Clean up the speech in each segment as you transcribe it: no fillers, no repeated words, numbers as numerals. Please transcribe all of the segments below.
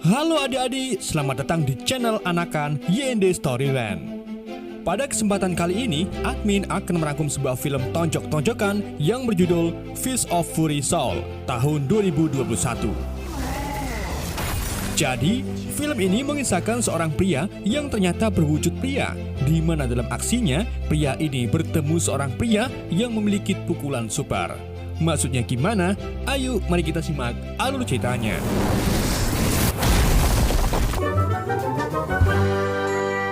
Halo adik-adik, selamat datang di channel Anakan YND Storyland. Pada kesempatan kali ini, admin akan merangkum sebuah film tonjok-tonjokan yang berjudul Fist of Fury Soul tahun 2021. Jadi, film ini mengisahkan seorang pria yang ternyata berwujud pria, di mana dalam aksinya, pria ini bertemu seorang pria yang memiliki pukulan super. Maksudnya gimana? Ayo, mari kita simak alur ceritanya.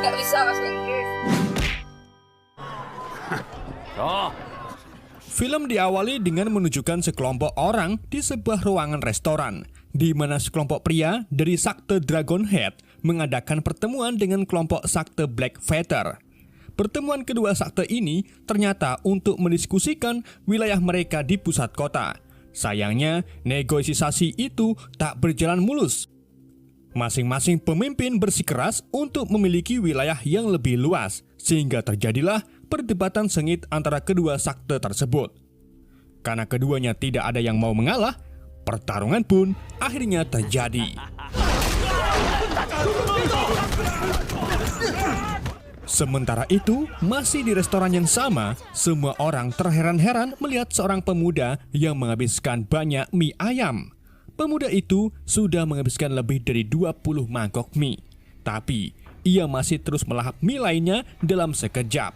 Gak bisa bahasa Inggris. Film diawali dengan menunjukkan sekelompok orang di sebuah ruangan restoran, di mana sekelompok pria dari sekte Dragonhead mengadakan pertemuan dengan kelompok sekte Black Feather. Pertemuan kedua sekte ini ternyata untuk mendiskusikan wilayah mereka di pusat kota. Sayangnya, negosiasi itu tak berjalan mulus. Masing-masing pemimpin bersikeras untuk memiliki wilayah yang lebih luas, sehingga terjadilah perdebatan sengit antara kedua sekte tersebut. Karena keduanya tidak ada yang mau mengalah, pertarungan pun akhirnya terjadi. Sementara itu, masih di restoran yang sama, semua orang terheran-heran melihat seorang pemuda yang menghabiskan banyak mie ayam. Pemuda itu sudah menghabiskan lebih dari 20 mangkok mie. Tapi, ia masih terus melahap mie lainnya dalam sekejap.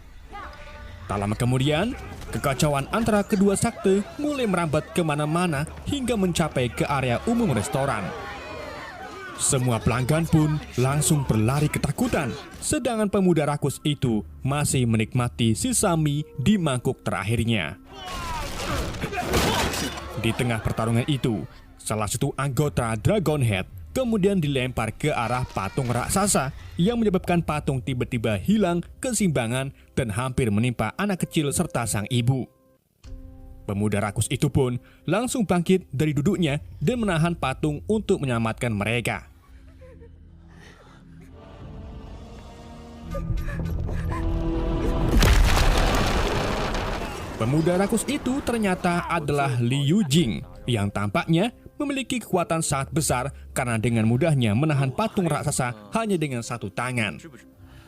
Tak lama kemudian, kekacauan antara kedua sekte mulai merambat kemana-mana hingga mencapai ke area umum restoran. Semua pelanggan pun langsung berlari ketakutan, sedangkan pemuda rakus itu masih menikmati sisa mie di mangkuk terakhirnya. Di tengah pertarungan itu, salah satu anggota Dragonhead kemudian dilempar ke arah patung raksasa yang menyebabkan patung tiba-tiba hilang keseimbangan dan hampir menimpa anak kecil serta sang ibu. Pemuda rakus itu pun langsung bangkit dari duduknya dan menahan patung untuk menyelamatkan mereka. Pemuda rakus itu ternyata adalah Liu Jing yang tampaknya memiliki kekuatan sangat besar karena dengan mudahnya menahan patung raksasa hanya dengan satu tangan.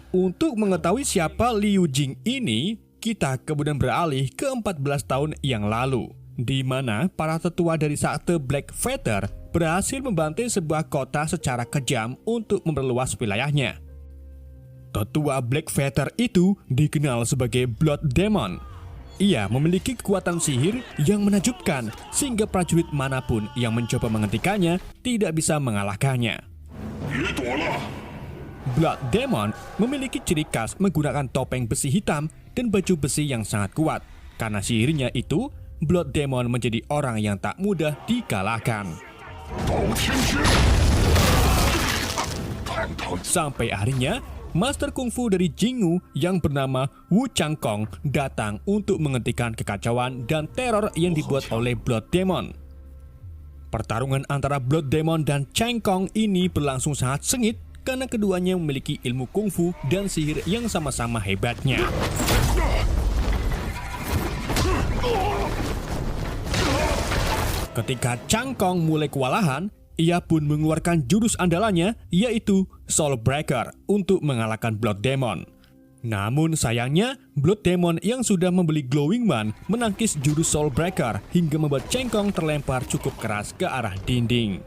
Untuk mengetahui siapa Liu Jing ini, kita kemudian beralih ke 14 tahun yang lalu, di mana para tetua dari sekte Black Feather berhasil membantai sebuah kota secara kejam untuk memperluas wilayahnya. Tetua Black Feather itu dikenal sebagai Blood Demon. Ia memiliki kekuatan sihir yang menakjubkan sehingga prajurit manapun yang mencoba menghentikannya tidak bisa mengalahkannya. Blood Demon memiliki ciri khas menggunakan topeng besi hitam dan baju besi yang sangat kuat. Karena sihirnya itu, Blood Demon menjadi orang yang tak mudah dikalahkan. Sampai akhirnya, Master Kungfu dari Jingwu yang bernama Wu Changkong datang untuk menghentikan kekacauan dan teror yang dibuat oleh Blood Demon. Pertarungan antara Blood Demon dan Changkong ini berlangsung sangat sengit karena keduanya memiliki ilmu kungfu dan sihir yang sama-sama hebatnya. Ketika Changkong mulai kewalahan, ia pun mengeluarkan jurus andalannya, yaitu Soul Breaker, untuk mengalahkan Blood Demon. Namun sayangnya, Blood Demon yang sudah membeli Glowing Man menangkis jurus Soul Breaker hingga membuat Changkong terlempar cukup keras ke arah dinding.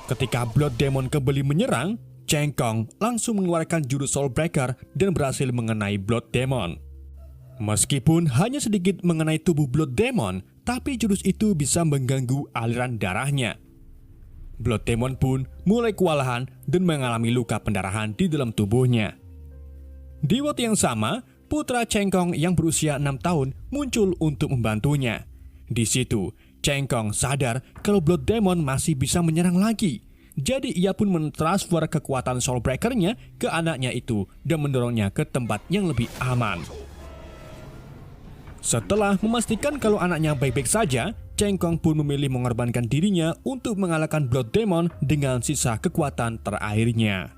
Ketika Blood Demon kembali menyerang, Changkong langsung mengeluarkan jurus Soul Breaker dan berhasil mengenai Blood Demon. Meskipun hanya sedikit mengenai tubuh Blood Demon, tapi jurus itu bisa mengganggu aliran darahnya. Blood Demon pun mulai kewalahan dan mengalami luka pendarahan di dalam tubuhnya. Di waktu yang sama, putra Changkong yang berusia 6 tahun muncul untuk membantunya. Di situ, Changkong sadar kalau Blood Demon masih bisa menyerang lagi. Jadi ia pun mentransfer kekuatan Soul Breaker-nya ke anaknya itu dan mendorongnya ke tempat yang lebih aman. Setelah memastikan kalau anaknya baik-baik saja, Changkong pun memilih mengorbankan dirinya untuk mengalahkan Blood Demon dengan sisa kekuatan terakhirnya.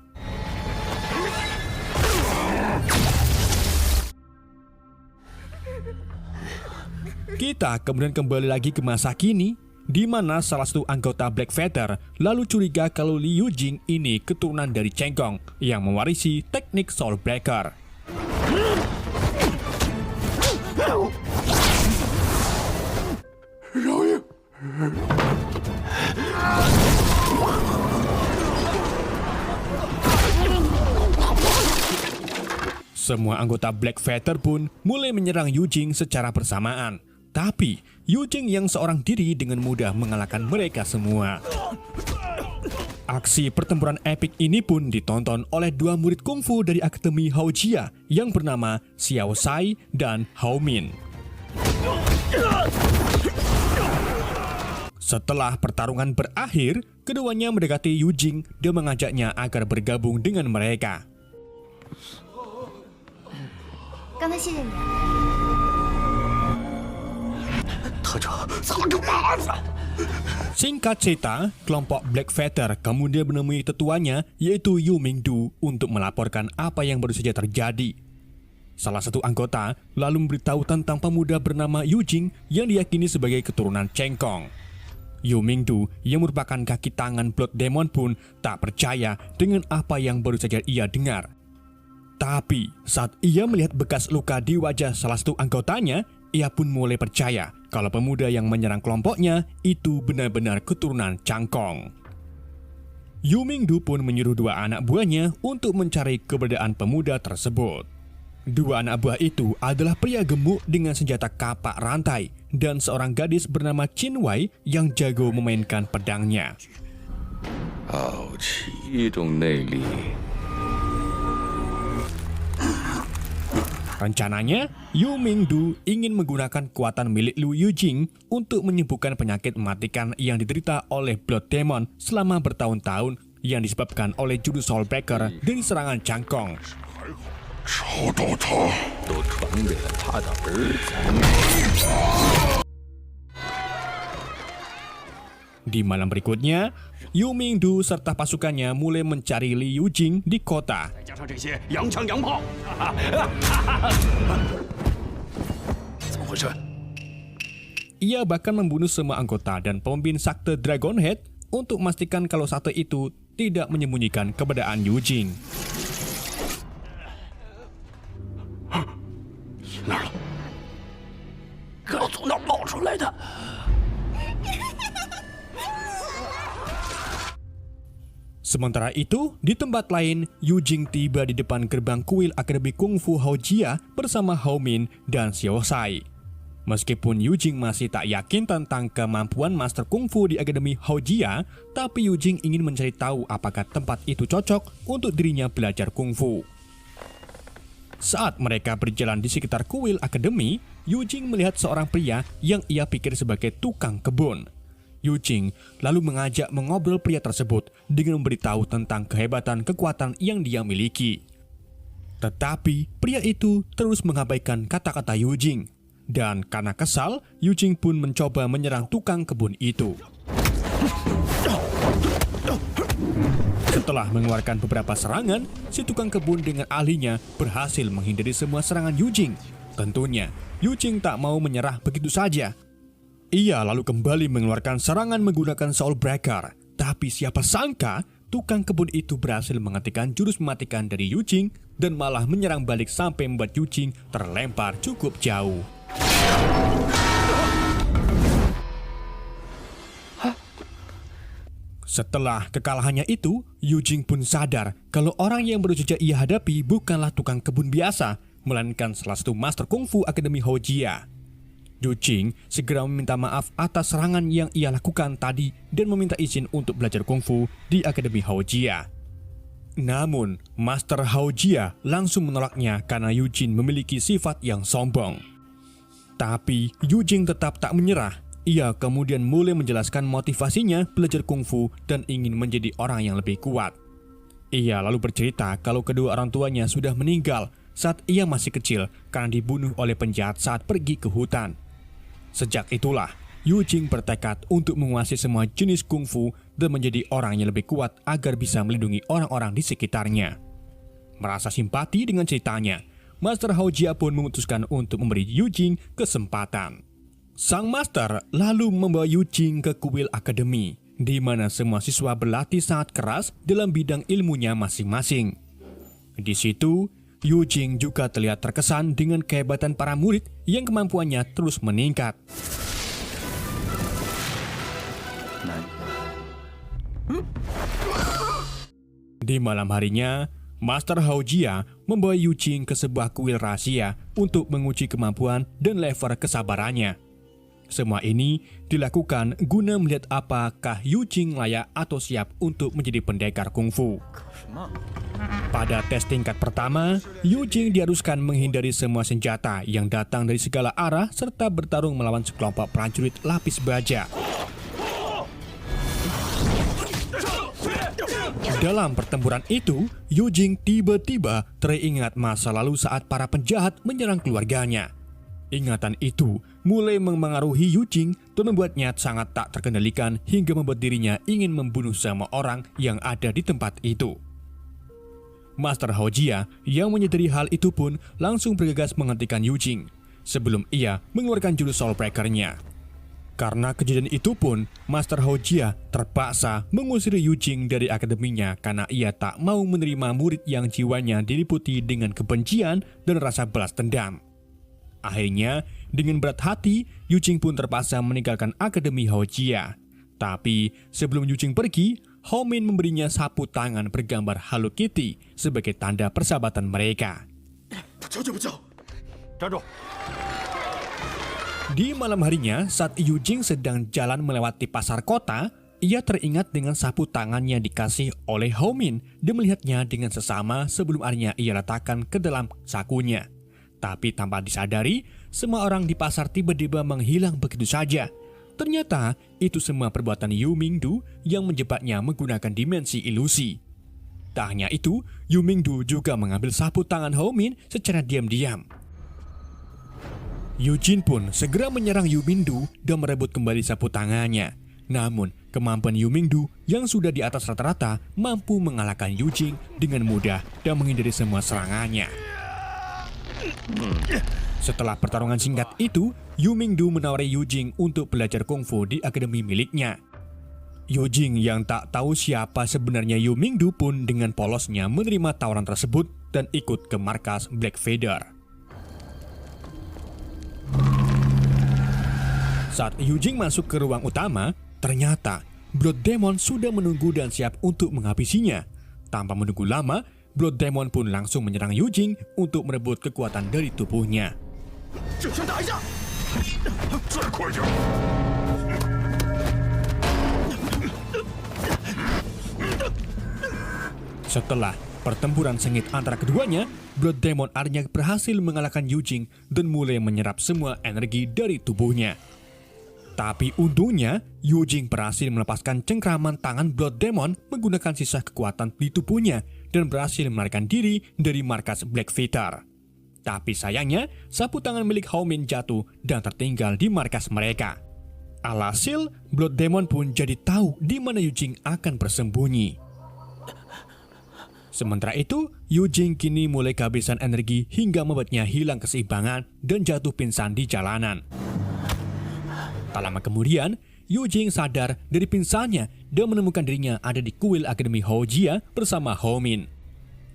Kita kemudian kembali lagi ke masa kini, di mana salah satu anggota Black Feather lalu curiga kalau Liu Jing ini keturunan dari Cheng Kong yang mewarisi teknik Soul Breaker. Semua anggota Black Feather pun mulai menyerang Yu Jing secara bersamaan. Tapi, Yu Jing yang seorang diri dengan mudah mengalahkan mereka semua. Aksi pertempuran epik ini pun ditonton oleh dua murid kungfu dari Akademi Hao Jia yang bernama Xiao Sai dan Hao Min. Setelah pertarungan berakhir, keduanya mendekati Yu Jing dan mengajaknya agar bergabung dengan mereka. Singkat cerita, kelompok Black Feather kemudian menemui tetuanya yaitu Yu Mingdu untuk melaporkan apa yang baru saja terjadi. Salah satu anggota lalu memberitahu tentang pemuda bernama Yu Jing yang diyakini sebagai keturunan Cheng Kong. Yu Mingdu yang merupakan kaki tangan Blood Demon pun tak percaya dengan apa yang baru saja ia dengar. Tapi saat ia melihat bekas luka di wajah salah satu anggotanya, ia pun mulai percaya kalau pemuda yang menyerang kelompoknya itu benar-benar keturunan Chang Kong. Yu Mingdu pun menyuruh dua anak buahnya untuk mencari keberadaan pemuda tersebut. Dua anak buah itu adalah pria gemuk dengan senjata kapak rantai dan seorang gadis bernama Qin Wei yang jago memainkan pedangnya. Rencananya, Yu Mingdu ingin menggunakan kekuatan milik Liu Yujing untuk menyembuhkan penyakit mematikan yang diderita oleh Blood Demon selama bertahun-tahun yang disebabkan oleh jurus Soul Breaker dari serangan Chang Kong. Di malam berikutnya, Yu Mingdu serta pasukannya mulai mencari Li Yujing di kota. Ia bahkan membunuh semua anggota dan pemimpin sakte Dragon Head untuk memastikan kalau sakte itu tidak menyembunyikan keberadaan Yujing. Sementara itu, di tempat lain, Yujing tiba di depan gerbang kuil Akademi Kungfu Hao Jia bersama Hao Min dan Xiao Sai. Meskipun Yujing masih tak yakin tentang kemampuan Master Kungfu di Akademi Hao Jia, tapi Yujing ingin mencari tahu apakah tempat itu cocok untuk dirinya belajar kungfu. Saat mereka berjalan di sekitar kuil Akademi, Yujing melihat seorang pria yang ia pikir sebagai tukang kebun. Yujing lalu mengajak mengobrol pria tersebut dengan memberitahu tentang kehebatan kekuatan yang dia miliki. Tetapi pria itu terus mengabaikan kata-kata Yujing. Dan karena kesal, Yujing pun mencoba menyerang tukang kebun itu. Setelah mengeluarkan beberapa serangan, si tukang kebun dengan ahlinya berhasil menghindari semua serangan Yujing. Tentunya, Yujing tak mau menyerah begitu saja. Ia lalu kembali mengeluarkan serangan menggunakan Soul Breaker. Tapi siapa sangka, tukang kebun itu berhasil menghentikan jurus mematikan dari Yujing dan malah menyerang balik sampai membuat Yujing terlempar cukup jauh. Setelah kekalahannya itu, Yujing pun sadar kalau orang yang baru saja ia hadapi bukanlah tukang kebun biasa, melainkan salah satu Master Kungfu Akademi Hao Jia. Yujing segera meminta maaf atas serangan yang ia lakukan tadi dan meminta izin untuk belajar kungfu di Akademi Hao Jia. Namun, Master Hao Jia langsung menolaknya karena Yujing memiliki sifat yang sombong. Tapi, Yujing tetap tak menyerah. Ia kemudian mulai menjelaskan motivasinya belajar kungfu dan ingin menjadi orang yang lebih kuat. Ia lalu bercerita kalau kedua orang tuanya sudah meninggal saat ia masih kecil karena dibunuh oleh penjahat saat pergi ke hutan. Sejak itulah, Yujing bertekad untuk menguasai semua jenis kungfu dan menjadi orang yang lebih kuat agar bisa melindungi orang-orang di sekitarnya. Merasa simpati dengan ceritanya, Master Hao Jia pun memutuskan untuk memberi Yujing kesempatan. Sang master lalu membawa Yu Jing ke kuil akademi, di mana semua siswa berlatih sangat keras dalam bidang ilmunya masing-masing. Di situ, Yu Jing juga terlihat terkesan dengan kehebatan para murid yang kemampuannya terus meningkat. Di malam harinya, Master Hao Jia membawa Yu Jing ke sebuah kuil rahasia untuk menguji kemampuan dan level kesabarannya. Semua ini dilakukan guna melihat apakah Yu Jing layak atau siap untuk menjadi pendekar kungfu. Pada tes tingkat pertama, Yu Jing diharuskan menghindari semua senjata yang datang dari segala arah serta bertarung melawan sekelompok prajurit lapis baja. Dalam pertempuran itu, Yu Jing tiba-tiba teringat masa lalu saat para penjahat menyerang keluarganya. Ingatan itu mulai memengaruhi Yu Jing dan membuatnya sangat tak terkendalikan hingga membuat dirinya ingin membunuh semua orang yang ada di tempat itu. Master Hao Jia yang menyadari hal itu pun langsung bergegas menghentikan Yu Jing sebelum ia mengeluarkan jurus Soul Breaker-nya. Karena kejadian itu pun, Master Hao Jia terpaksa mengusir Yu Jing dari akademinya karena ia tak mau menerima murid yang jiwanya diliputi dengan kebencian dan rasa balas dendam. Akhirnya, dengan berat hati, Yu Jing pun terpaksa meninggalkan Akademi Hao Jia. Tapi, sebelum Yu Jing pergi, Hao Min memberinya sapu tangan bergambar Hello Kitty sebagai tanda persahabatan mereka. Di malam harinya, saat Yu Jing sedang jalan melewati pasar kota, ia teringat dengan sapu tangannya dikasih oleh Hao Min dan melihatnya dengan sesama sebelum akhirnya ia letakkan ke dalam sakunya. Tapi tanpa disadari, semua orang di pasar tiba-tiba menghilang begitu saja. Ternyata itu semua perbuatan Yu Mingdu yang menjebaknya menggunakan dimensi ilusi. Tak hanya itu, Yu Mingdu juga mengambil sapu tangan Hao Min secara diam-diam. Yu Jin pun segera menyerang Yu Mingdu dan merebut kembali sapu tangannya. Namun, kemampuan Yu Mingdu yang sudah di atas rata-rata mampu mengalahkan Yu Jing dengan mudah dan menghindari semua serangannya. Setelah pertarungan singkat itu, Yu Mingdu menawari Yu Jing untuk belajar kungfu di akademi miliknya. Yu Jing yang tak tahu siapa sebenarnya Yu Mingdu pun dengan polosnya menerima tawaran tersebut dan ikut ke markas Black Feather. Saat Yu Jing masuk ke ruang utama, ternyata Blood Demon sudah menunggu dan siap untuk menghabisinya. Tanpa menunggu lama, Blood Demon pun langsung menyerang Yu Jing untuk merebut kekuatan dari tubuhnya. Setelah pertempuran sengit antara keduanya, Blood Demon akhirnya berhasil mengalahkan Yu Jing dan mulai menyerap semua energi dari tubuhnya. Tapi untungnya, Yu Jing berhasil melepaskan cengkraman tangan Blood Demon menggunakan sisa kekuatan di tubuhnya dan berhasil melarikan diri dari markas Black Feather. Tapi sayangnya, sapu tangan milik Hao Min jatuh dan tertinggal di markas mereka. Alhasil, Blood Demon pun jadi tahu di mana Yu Jing akan bersembunyi. Sementara itu, Yu Jing kini mulai kehabisan energi hingga membuatnya hilang keseimbangan dan jatuh pingsan di jalanan. Tak lama kemudian, Yu Jing sadar dari pingsannya dan menemukan dirinya ada di kuil Akademi Hao Jia bersama Hao Min.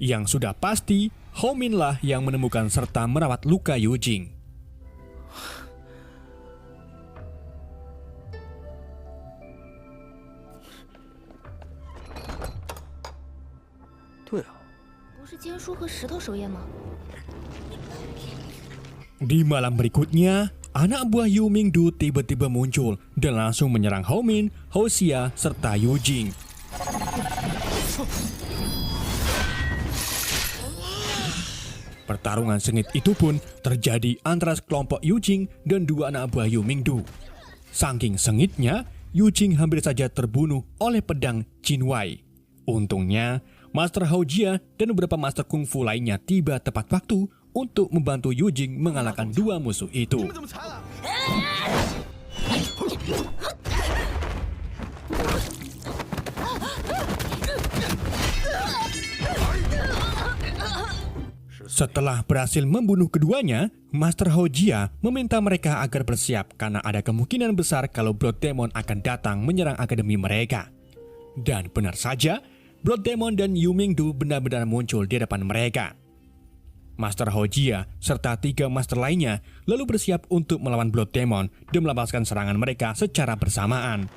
Yang sudah pasti, Hao Min lah yang menemukan serta merawat luka Yu Jing. Di malam berikutnya, anak buah Yu Mingdu tiba-tiba muncul dan langsung menyerang Hao Min, Hao Xia, serta Yu Jing. Pertarungan sengit itu pun terjadi antara kelompok Yu Jing dan dua anak buah Yu Mingdu. Saking sengitnya, Yu Jing hampir saja terbunuh oleh pedang Jin Wei. Untungnya, Master Hao Jia dan beberapa master kungfu lainnya tiba tepat waktu untuk membantu Yu Jing mengalahkan dua musuh itu. Setelah berhasil membunuh keduanya, Master Hojia meminta mereka agar bersiap karena ada kemungkinan besar kalau Blood Demon akan datang menyerang akademi mereka. Dan benar saja, Blood Demon dan Yu Mingdu benar-benar muncul di depan mereka. Master Hojia serta 3 master lainnya lalu bersiap untuk melawan Blood Demon dan melepaskan serangan mereka secara bersamaan.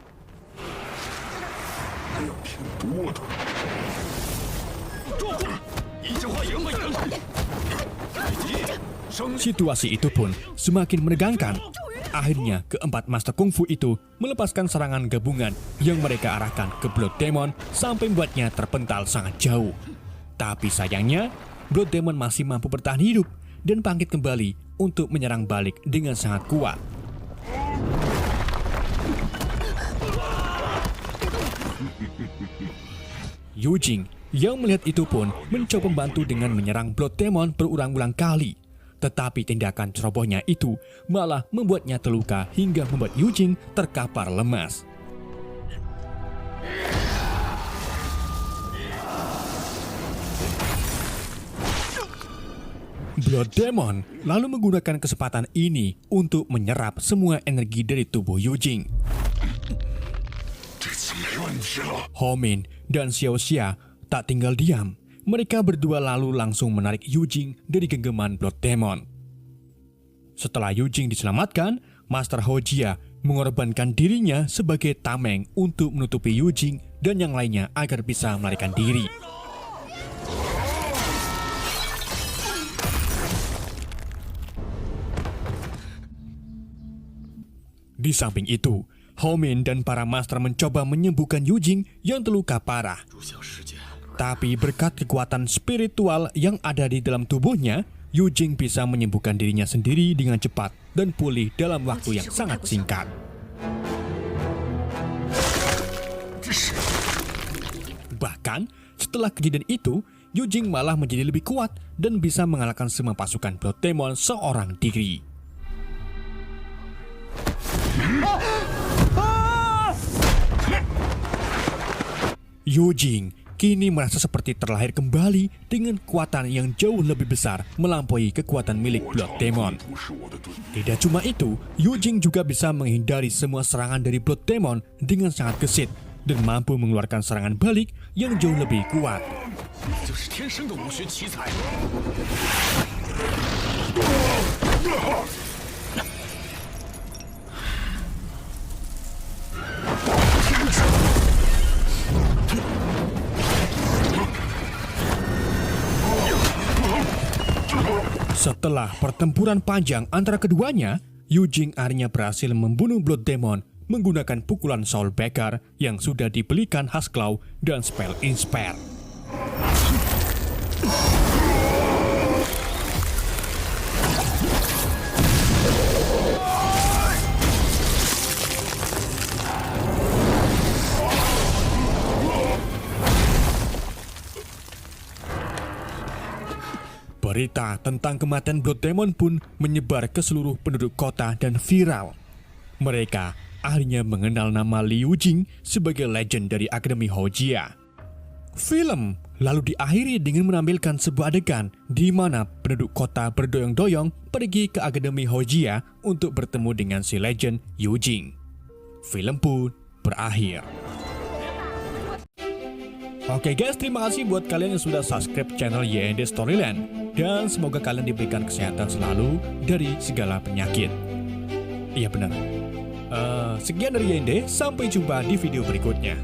Situasi itu pun semakin menegangkan. Akhirnya keempat master kungfu itu melepaskan serangan gabungan yang mereka arahkan ke Blood Demon sampai membuatnya terpental sangat jauh. Tapi sayangnya, Blood Demon masih mampu bertahan hidup dan bangkit kembali untuk menyerang balik dengan sangat kuat. Yu Jing yang melihat itu pun mencoba membantu dengan menyerang Blood Demon berulang-ulang kali. Tetapi tindakan cerobohnya itu malah membuatnya terluka hingga membuat Yu Jing terkapar lemas. Blood Demon lalu menggunakan kesempatan ini untuk menyerap semua energi dari tubuh Yu Jing. Ho Min dan Xiao Xia tak tinggal diam. Mereka berdua lalu langsung menarik Yu Jing dari genggaman Blood Demon. Setelah Yu Jing diselamatkan, Master Hojia mengorbankan dirinya sebagai tameng untuk menutupi Yu Jing dan yang lainnya agar bisa melarikan diri. Di samping itu, Ho Min dan para master mencoba menyembuhkan Yu Jing yang terluka parah. Tapi berkat kekuatan spiritual yang ada di dalam tubuhnya, Yu Jing bisa menyembuhkan dirinya sendiri dengan cepat dan pulih dalam waktu yang sangat singkat. Bahkan, setelah kejadian itu, Yu Jing malah menjadi lebih kuat dan bisa mengalahkan semua pasukan Blood Demon seorang diri. Yu Jing kini merasa seperti terlahir kembali dengan kekuatan yang jauh lebih besar melampaui kekuatan milik Blood Demon. Tidak cuma itu, Yu Jing juga bisa menghindari semua serangan dari Blood Demon dengan sangat gesit dan mampu mengeluarkan serangan balik yang jauh lebih kuat. Setelah pertempuran panjang antara keduanya, Yu Jing akhirnya berhasil membunuh Blood Demon menggunakan pukulan Soul Breaker yang sudah dibelikan Hasclaw dan Spell Inspire. Berita tentang kematian Blood Demon pun menyebar ke seluruh penduduk kota dan viral. Mereka akhirnya mengenal nama Liu Jing sebagai legend dari Akademi Hojia. Film lalu diakhiri dengan menampilkan sebuah adegan di mana penduduk kota berdoyong-doyong pergi ke Akademi Hojia untuk bertemu dengan si legend Yu Jing. Film pun berakhir. Oke guys, terima kasih buat kalian yang sudah subscribe channel YND Storyland. Dan semoga kalian diberikan kesehatan selalu dari segala penyakit. Iya benar. Sekian dari YND, sampai jumpa di video berikutnya.